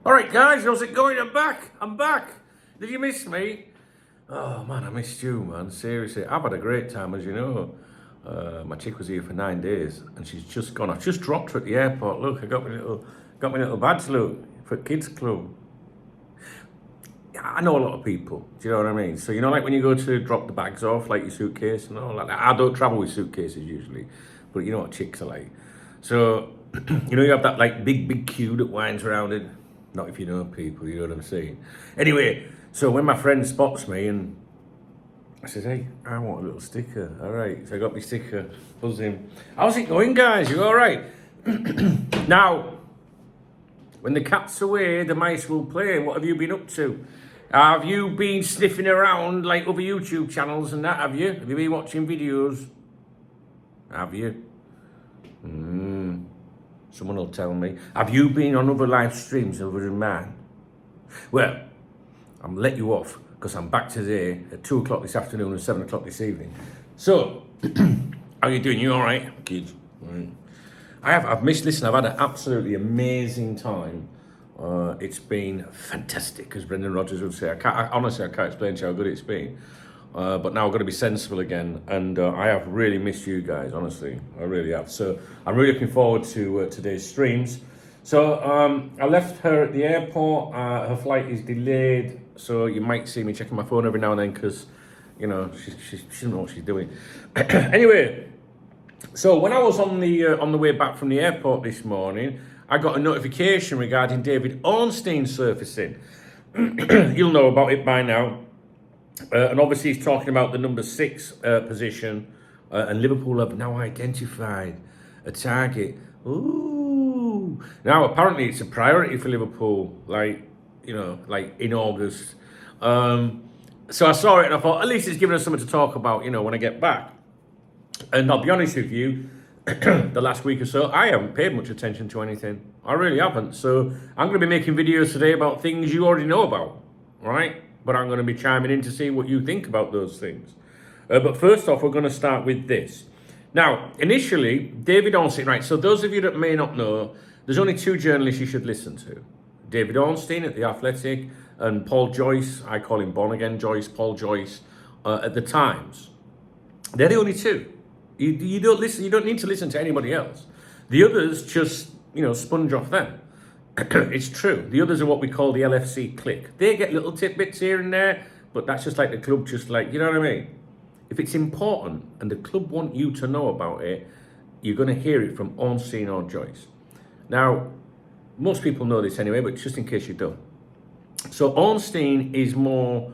All right, guys, how's it going? I'm back. Did you miss me? Oh, man, I missed you, man. Seriously, I've had a great time, as you know. My chick was here for 9 days, and she's just gone. I've just dropped her at the airport. Look, I got my little badge, look, for kids club. I know a lot of people, do you know what I mean? So, like when you go to drop the bags off, like your suitcase and all like that. I don't travel with suitcases usually, but you know what chicks are like. So, you have that like big queue that winds around it. Not if you know people, you know what I'm saying. Anyway, so when my friend spots me and I says, hey, I want a little sticker. All right, so I got my sticker, buzzing. How's it going, guys? You all right? Now, when the cat's away, the mice will play. What have you been up to? Have you been sniffing around like other YouTube channels and that, have you? Have you been watching videos? Have you? Someone will tell me. Have you been on other live streams other than mine? Well, I'm going to let you off because I'm back today at 2 o'clock this afternoon and 7 o'clock this evening. So, how you doing? You all right, kids? Right. I've missed, listen, I've had an absolutely amazing time. It's been fantastic, as Brendan Rodgers would say. Honestly, I can't explain to you how good it's been. But now I've got to be sensible again, and I have really missed you guys, honestly. I really have. So I'm really looking forward to today's streams. So I left her at the airport. Her flight is delayed, so you might see me checking my phone every now and then because, she doesn't know what she's doing. Anyway, so when I was on the way back from the airport this morning, I got a notification regarding David Ornstein surfacing. You'll know about it by now. And obviously he's talking about the number 6 position, and Liverpool have now identified a target. Ooh! Now apparently it's a priority for Liverpool, like in August. So I saw it and I thought at least it's giving us something to talk about, when I get back. And I'll be honest with you, the last week or so I haven't paid much attention to anything. I really haven't. So I'm going to be making videos today about things you already know about, right? But I'm going to be chiming in to see what you think about those things. But first off, we're going to start with this. Now, initially, David Ornstein, right, so those of you that may not know, there's only 2 journalists you should listen to. David Ornstein at The Athletic and Paul Joyce, I call him Born Again Joyce, Paul Joyce, at The Times. They're the only 2. You don't listen. You don't need to listen to anybody else. The others just, sponge off them. It's true. The others are what we call the LFC clique. They get little tidbits here and there, but that's just like the club, just like, you know what I mean? If it's important and the club want you to know about it, you're going to hear it from Ornstein or Joyce. Now, most people know this anyway, but just in case you don't. So Ornstein is more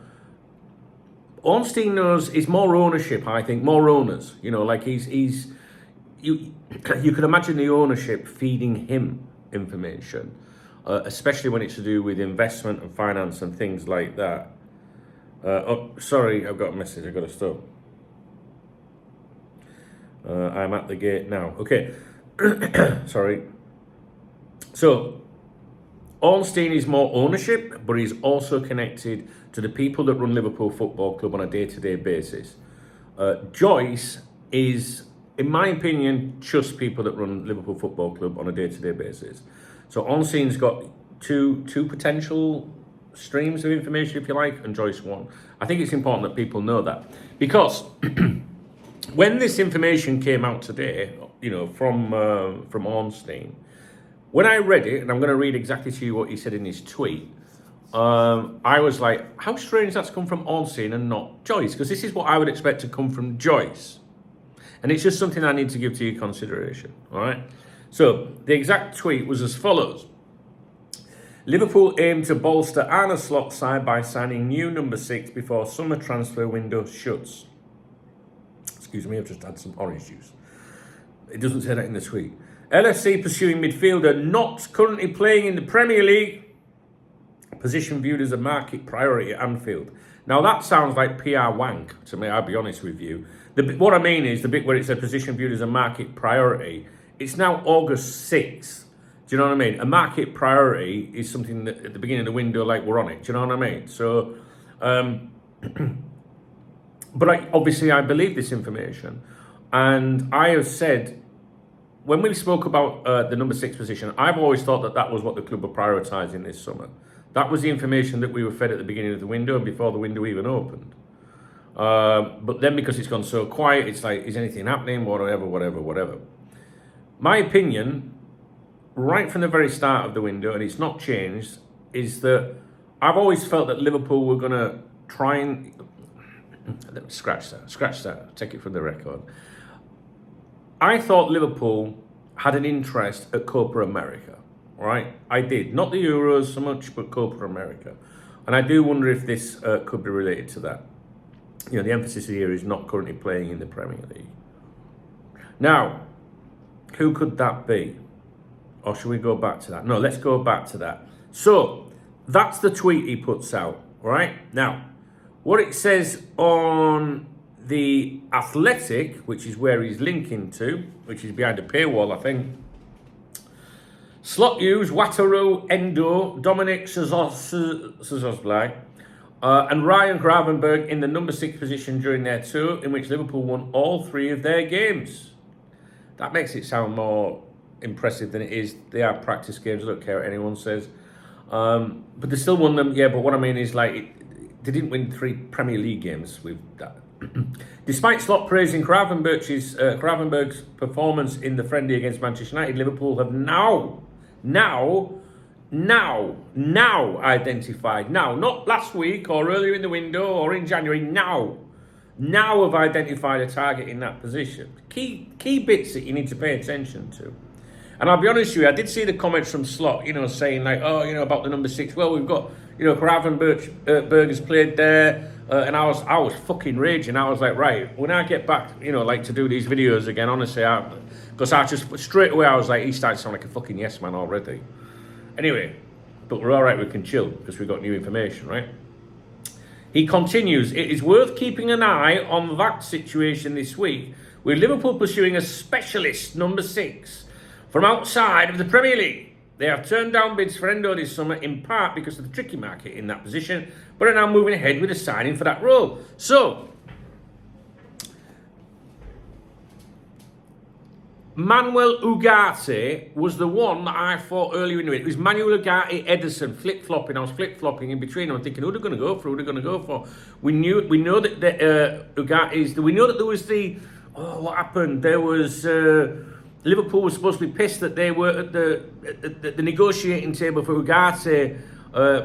ownership, I think, more owners. Like you could imagine the ownership feeding him information. Especially when it's to do with investment and finance and things like that. Sorry, I've got a message. I've got to stop. I'm at the gate now. Okay. Sorry. So, Ornstein is more ownership, but he's also connected to the people that run Liverpool Football Club on a day-to-day basis. Joyce is, in my opinion, just people that run Liverpool Football Club on a day-to-day basis. So Ornstein's got two potential streams of information, if you like, and Joyce one. I think it's important that people know that. Because when this information came out today, from Ornstein, when I read it, and I'm going to read exactly to you what he said in his tweet, I was like, how strange that's come from Ornstein and not Joyce, because this is what I would expect to come from Joyce. And it's just something I need to give to your consideration, all right? So, the exact tweet was as follows. Liverpool aim to bolster Arne Slot's side by signing new number 6 before summer transfer window shuts. Excuse me, I've just had some orange juice. It doesn't say that in the tweet. LFC pursuing midfielder not currently playing in the Premier League. Position viewed as a market priority at Anfield. Now that sounds like PR wank to me, I'll be honest with you. What I mean is the bit where it's a position viewed as a market priority. It's now August 6th. Do you know what I mean? A market priority is something that at the beginning of the window, like we're on it. Do you know what I mean? So, but obviously I believe this information. And I have said when we spoke about the number 6 position, I've always thought that that was what the club were prioritising this summer. That was the information that we were fed at the beginning of the window and before the window even opened. But then because it's gone so quiet, it's like, is anything happening? Whatever. My opinion, right from the very start of the window, and it's not changed, is that I've always felt that Liverpool were going to try and... Scratch that, take it from the record. I thought Liverpool had an interest at Copa America, right? I did. Not the Euros so much, but Copa America. And I do wonder if this could be related to that. You know, the emphasis here is not currently playing in the Premier League. Now, who could that be? Or should we go back to that? No, let's go back to that. So, that's the tweet he puts out, right? Now, what it says on the Athletic, which is where he's linking to, which is behind a paywall, I think. Slot Hughes, Wataru, Endo, Dominic Szoboszlai, and Ryan Gravenberch in the number 6 position during their tour, in which Liverpool won all 3 of their games. That makes it sound more impressive than it is. They are practice games, I don't care what anyone says. But they still won them, yeah, but what I mean is, like, they didn't win 3 Premier League games with that. Despite Slot praising Gravenberch's performance in the friendly against Manchester United, Liverpool have now identified, not last week or earlier in the window or in January, now have identified a target in that position. Key bits that you need to pay attention to. And I'll be honest with you, I did see the comments from Slot, saying like, about the number 6. Well, we've got, Gravenberch has played there, and I was fucking raging. I was like, right, when I get back, to do these videos again, honestly, because I just straight away I was like, he started to sound like a fucking yes man already. Anyway, but we're all right, we can chill because we've got new information, right? He continues, it is worth keeping an eye on that situation this week, with Liverpool pursuing a specialist number 6 from outside of the Premier League. They have turned down bids for Endo this summer, in part because of the tricky market in that position, but are now moving ahead with a signing for that role. So, Manuel Ugarte was the one that I thought earlier in the week. It was Manuel Ugarte, Ederson, flip-flopping. I was flip-flopping in between. I was thinking, who are they going to go for? We know that Ugarte is... We know that there was the... Oh, what happened? There was... Liverpool was supposed to be pissed that they were at the negotiating table for Ugarte.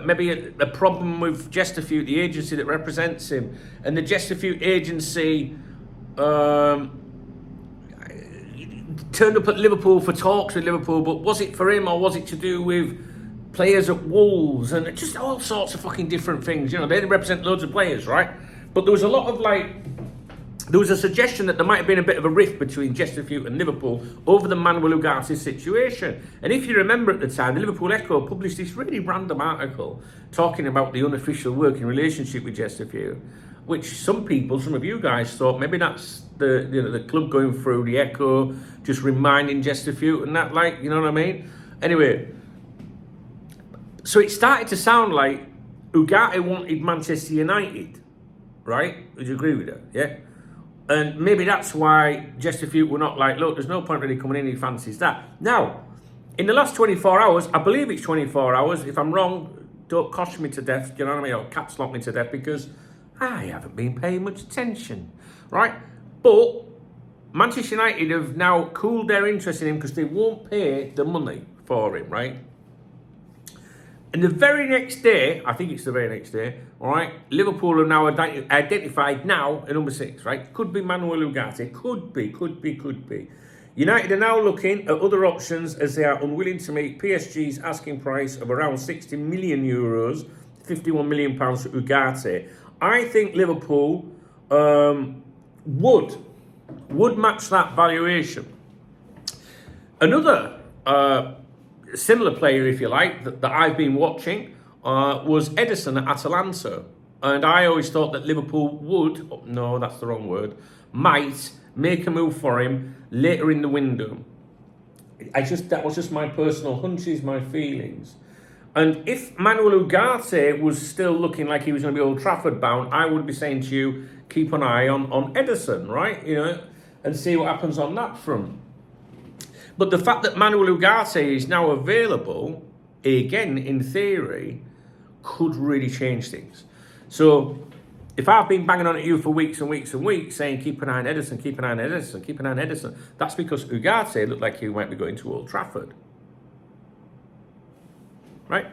Maybe a problem with Chesterfield, the agency that represents him. And the Chesterfield agency... turned up at Liverpool for talks with Liverpool, but was it for him or was it to do with players at Wolves and just all sorts of fucking different things? They represent loads of players, right? But there was a lot of there was a suggestion that there might have been a bit of a rift between Chesterfield and Liverpool over the Manuel Ugarte situation. And if you remember at the time, the Liverpool Echo published this really random article talking about the unofficial working relationship with Chesterfield, which some of you guys thought maybe that's the club going through the Echo, just reminding Chesterfield and that, you know what I mean? Anyway, so it started to sound like Ugarte wanted Manchester United, right? Would you agree with that? Yeah? And maybe that's why Chesterfield were not like, look, there's no point really coming in, he fancies that. Now, in the last 24 hours, I believe it's 24 hours, if I'm wrong, don't cost me to death, you know what I mean, or caps lock me to death, because I haven't been paying much attention, right? But Manchester United have now cooled their interest in him because they won't pay the money for him, right? And the very next day, I think it's the very next day, all right, Liverpool have now identified now a number 6, right? Could be Manuel Ugarte, could be. United are now looking at other options as they are unwilling to meet PSG's asking price of around 60 million euros, 51 million pounds for Ugarte. I think Liverpool would match that valuation. Another similar player, if you like, that I've been watching was Ederson at Atalanta. And I always thought that Liverpool might make a move for him later in the window. That was just my personal hunches, my feelings. And if Manuel Ugarte was still looking like he was going to be Old Trafford bound, I would be saying to you, keep an eye on Ederson, right? And see what happens on that front. But the fact that Manuel Ugarte is now available, again, in theory, could really change things. So if I've been banging on at you for weeks and weeks and weeks saying keep an eye on Ederson, keep an eye on Ederson, keep an eye on Ederson, that's because Ugarte looked like he might be going to Old Trafford. Right?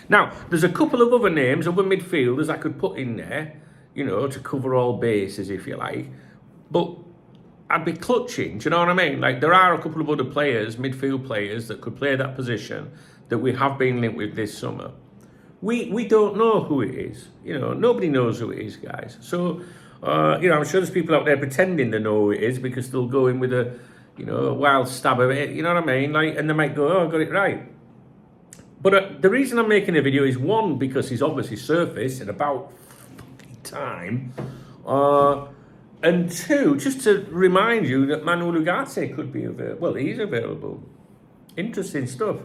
Now, there's a couple of other names, other midfielders I could put in there, you know, to cover all bases, if you like. But I'd be clutching, do you know what I mean? Like, there are a couple of other players, midfield players, that could play that position that we have been linked with this summer. We don't know who it is. You know, nobody knows who it is, guys. So, you know, I'm sure there's people out there pretending they know who it is because they'll go in with a, you know, a wild stab of it, you know what I mean? Like, and they might go, oh, I got it right. But the reason I'm making a video is, one, because he's obviously surfaced in about time. And two, just to remind you that Manuel Ugarte could be available. Well, he's available. Interesting stuff.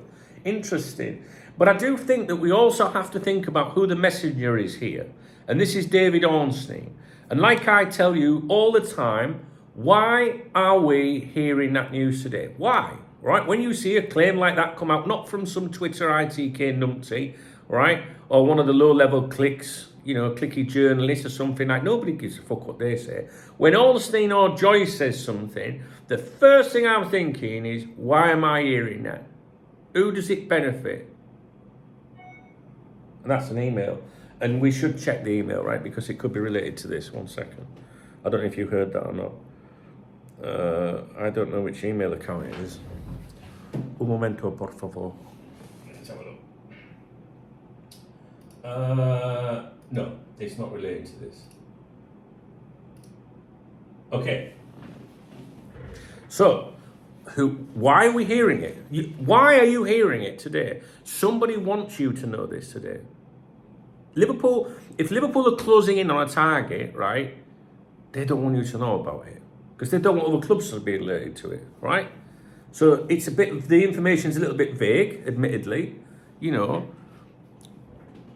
Interesting. But I do think that we also have to think about who the messenger is here. And this is David Ornstein. And like I tell you all the time, why are we hearing that news today? Why? Right? When you see a claim like that come out, not from some Twitter ITK numpty, right? Or one of the low-level clicks, you know, clicky journalists or something, like, nobody gives a fuck what they say. When Ornstein or Joyce says something, the first thing I'm thinking is, why am I hearing that? Who does it benefit? And that's an email. And we should check the email, right? Because it could be related to this. 1 second. I don't know if you heard that or not. I don't know which email account it is. Un momento, por favor. Let's have a look. No, it's not related to this. Okay. So, why are we hearing it? Why are you hearing it today? Somebody wants you to know this today. Liverpool, if Liverpool are closing in on a target, right, they don't want you to know about it. Because they don't want other clubs to be alerted to it, right? So it's the information's a little bit vague, admittedly. You know,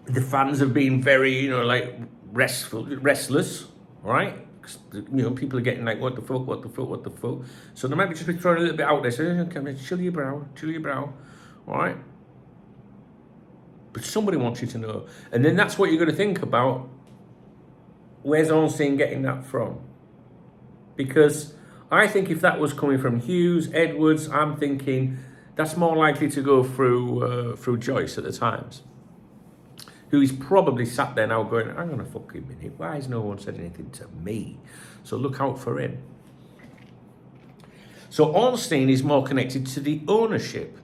the fans have been very, you know, like restless, right? You know, people are getting like, what the fuck? So they might be just be throwing a little bit out there, saying, okay, chill your brow, all right? But somebody wants you to know. And then that's what you're going to think about. Where's Ornstein getting that from? Because I think if that was coming from Hughes, Edwards, I'm thinking that's more likely to go through Joyce at the Times, who is probably sat there now going, hang on a fucking minute, why has no one said anything to me? So look out for him. So Ornstein is more connected to the ownership,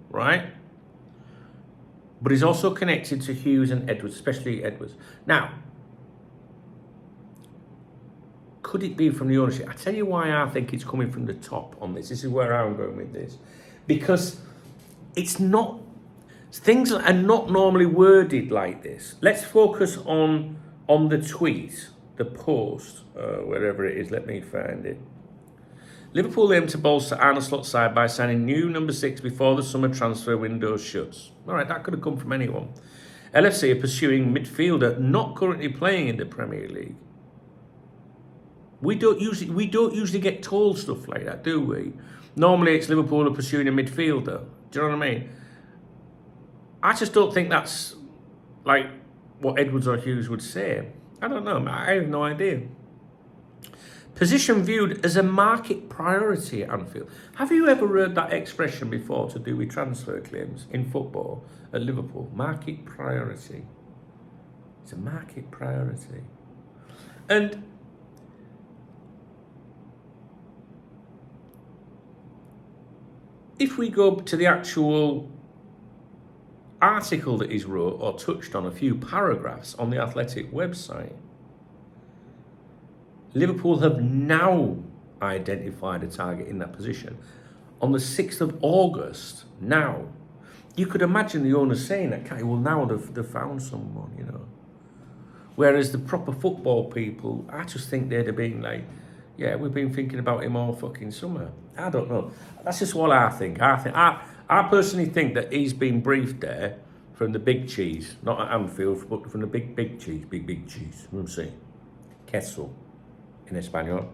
right? But he's also connected to Hughes and Edwards, especially Edwards. Now, could it be from the ownership? I tell you why I think it's coming from the top on this. This is where I'm going with this. Because it's not, things are not normally worded like this. Let's focus on the tweet, the post, wherever it is. Let me find it. Liverpool aim to bolster Arne Slot's side by signing new number 6 before the summer transfer window shuts. All right, that could have come from anyone. LFC are pursuing midfielder not currently playing in the Premier League. We don't usually get told stuff like that, do we? Normally it's Liverpool are pursuing a midfielder. Do you know what I mean? I just don't think that's like what Edwards or Hughes would say. I don't know. I have no idea. Position viewed as a market priority at Anfield. Have you ever heard that expression before to do with transfer claims in football at Liverpool? Market priority. It's a market priority. And if we go to the actual article that he's wrote or touched on, a few paragraphs on the Athletic website, Liverpool have now identified a target in that position. On the 6th of August, now. You could imagine the owners saying that, okay, well, now they've found someone, you know. Whereas the proper football people, I just think they'd have been like, yeah, we've been thinking about him all fucking summer. I don't know. That's just what I think. I personally think that he's been briefed there from the big cheese, not at Anfield, but from the big cheese, big cheese. We'll see. Queso. En España,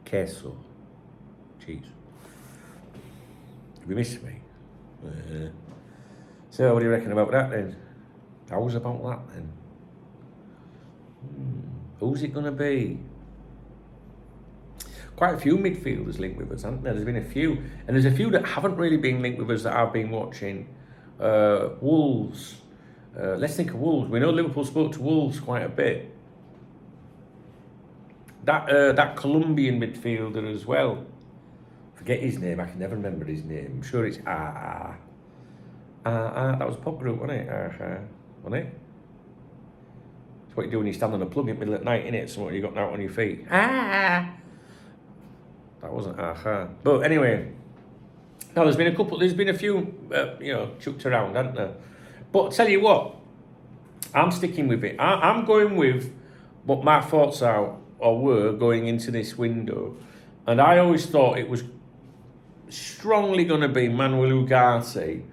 queso. Jeez. Have you missed me? So what do you reckon about that then? How's about that then? Who's it going to be? Quite a few midfielders linked with us, haven't there? There's been a few. And there's a few that haven't really been linked with us that I've been watching. Wolves. Let's think of Wolves. We know Liverpool spoke to Wolves quite a bit. That Colombian midfielder as well. Forget his name. I can never remember his name. I'm sure it's that was a pop group, wasn't it? Wasn't it? It's what you do when you stand on a plug in the middle of the night, innit? So what you got out on your feet. That wasn't But anyway, now there's been a few, chucked around, haven't there? But I'll tell you what, I'm sticking with it. I'm going with what my thoughts were going into this window. And I always thought it was strongly going to be Manuel Ugarte.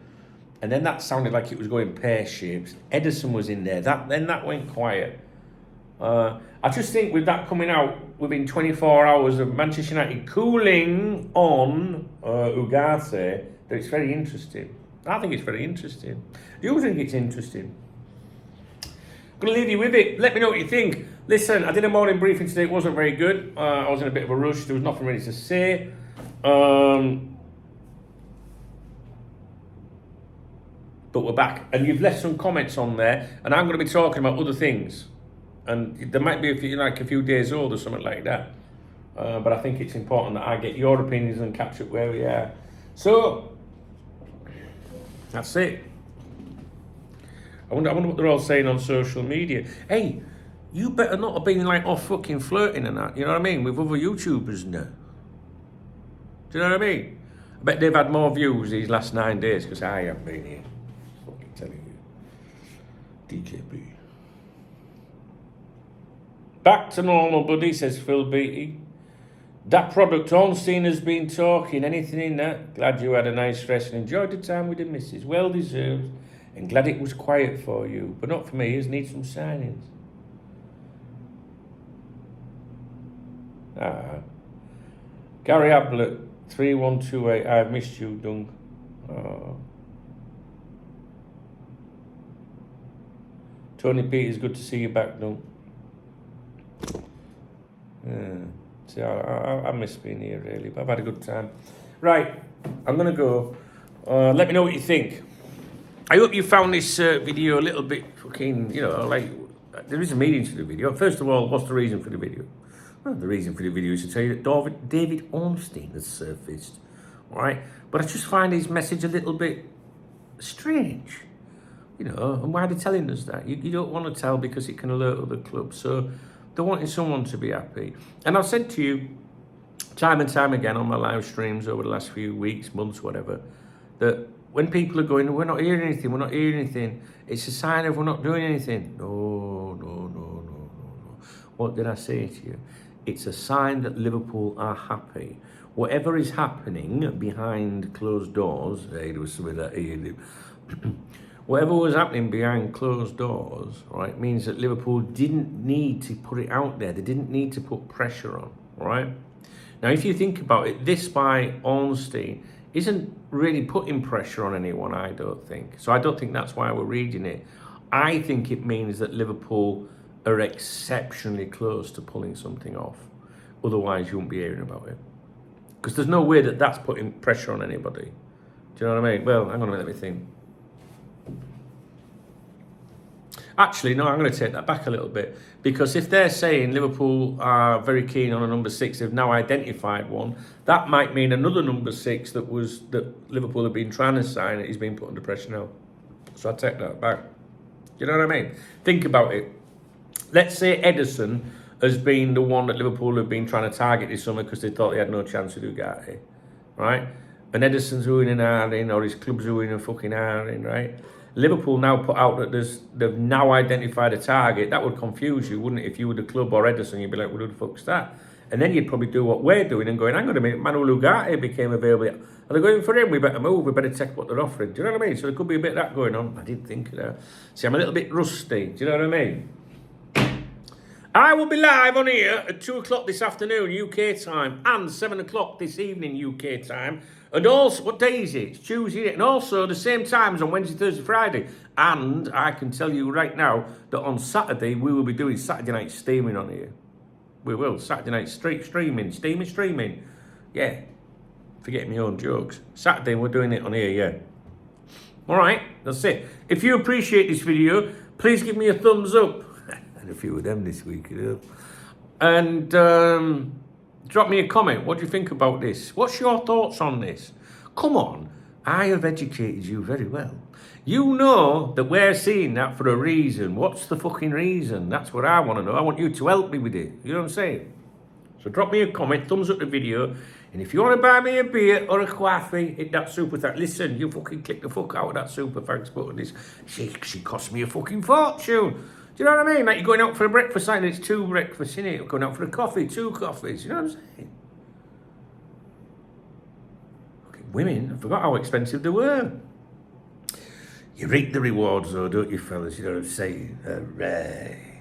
And then that sounded like it was going pear-shaped. Ederson was in there. Then that went quiet. I just think with that coming out within 24 hours of Manchester United cooling on Ugarte, that it's very interesting. I think it's very interesting. Do you think it's interesting? I'm going to leave you with it. Let me know what you think. Listen, I did a morning briefing today. It wasn't very good. I was in a bit of a rush. There was nothing really to say. But we're back. And you've left some comments on there. And I'm going to be talking about other things. And there might be a few days old or something like that. But I think it's important that I get your opinions and catch up where we are. So, that's it. I wonder what they're all saying on social media. Hey, you better not have been off fucking flirting and that, you know what I mean, with other YouTubers now. Do you know what I mean? I bet they've had more views these last 9 days because I haven't been here. Fucking telling you. DKB. Back to normal, buddy, says Phil Beattie. That product Ornstein has been talking. Anything in that? Glad you had a nice rest and enjoyed the time with the missus. Well deserved. And glad it was quiet for you. But not for me. Just need some signings. Gary Ablett, 3128. I've missed you, Dung. Tony Peters, good to see you back, Dung. See, I miss being here, really, but I've had a good time. Right, I'm going to go. Let me know what you think. I hope you found this video a little bit fucking, there is a meaning to the video. First of all, what's the reason for the video? Well, the reason for the video is to tell you that David Ornstein has surfaced, all right? But I just find his message a little bit strange, and why are they telling us that? You don't want to tell because it can alert other clubs, so they're wanting someone to be happy. And I've said to you time and time again on my live streams over the last few weeks, months, whatever, that when people are going, we're not hearing anything, it's a sign of we're not doing anything. No. What did I say to you? It's a sign that Liverpool are happy. Whatever is happening behind closed doors, there was some of that here. Whatever was happening behind closed doors, right, means that Liverpool didn't need to put it out there. They didn't need to put pressure on, right? Now, if you think about it, this by Ornstein isn't really putting pressure on anyone, I don't think. So I don't think that's why we're reading it. I think it means that Liverpool are exceptionally close to pulling something off. Otherwise, you won't be hearing about it. Because there's no way that that's putting pressure on anybody. Do you know what I mean? Well, hang on a minute, let me think. Actually, no, I'm going to take that back a little bit. Because if they're saying Liverpool are very keen on a number 6, they've now identified one, that might mean another number 6 that Liverpool have been trying to sign is being put under pressure now. So I take that back. You know what I mean? Think about it. Let's say Ederson has been the one that Liverpool have been trying to target this summer because they thought they had no chance with Ugarte, right? And Ederson's oohing and ahhing, or his club's oohing and fucking ahhing, right? Liverpool now put out that they've now identified a target. That would confuse you, wouldn't it? If you were the club or Ederson, you'd be like, well, who the fuck's that? And then you'd probably do what we're doing and going, hang on a minute, Manuel Ugarte became available. Are they going for him? We better move. We better check what they're offering. Do you know what I mean? So there could be a bit of that going on. I didn't think of that. See, I'm a little bit rusty. Do you know what I mean? I will be live on here at 2 o'clock this afternoon, UK time, and 7 o'clock this evening, UK time. And also, what day is it? It's Tuesday, and also the same times on Wednesday, Thursday, Friday. And I can tell you right now that on Saturday, we will be doing Saturday night streaming on here. We will, Saturday night streaming. Yeah, forgetting my own jokes. Saturday, we're doing it on here, yeah. All right, that's it. If you appreciate this video, please give me a thumbs up. And a few of them this week, you know. And drop me a comment. What do you think about this? What's your thoughts on this? Come on, I have educated you very well. You know that we're seeing that for a reason. What's the fucking reason? That's what I want to know. I want you to help me with it. You know what I'm saying? So drop me a comment, thumbs up the video. And if you want to buy me a beer or a coffee, hit that super thanks. Listen, you fucking click the fuck out of that super thanks button. She cost me a fucking fortune. Do you know what I mean? Like you're going out for a breakfast, and it's 2 breakfasts, innit? You're going out for a coffee, 2 coffees. You know what I'm saying? Fucking women, I forgot how expensive they were. You reap the rewards though, don't you, fellas? You know what I'm saying? All right.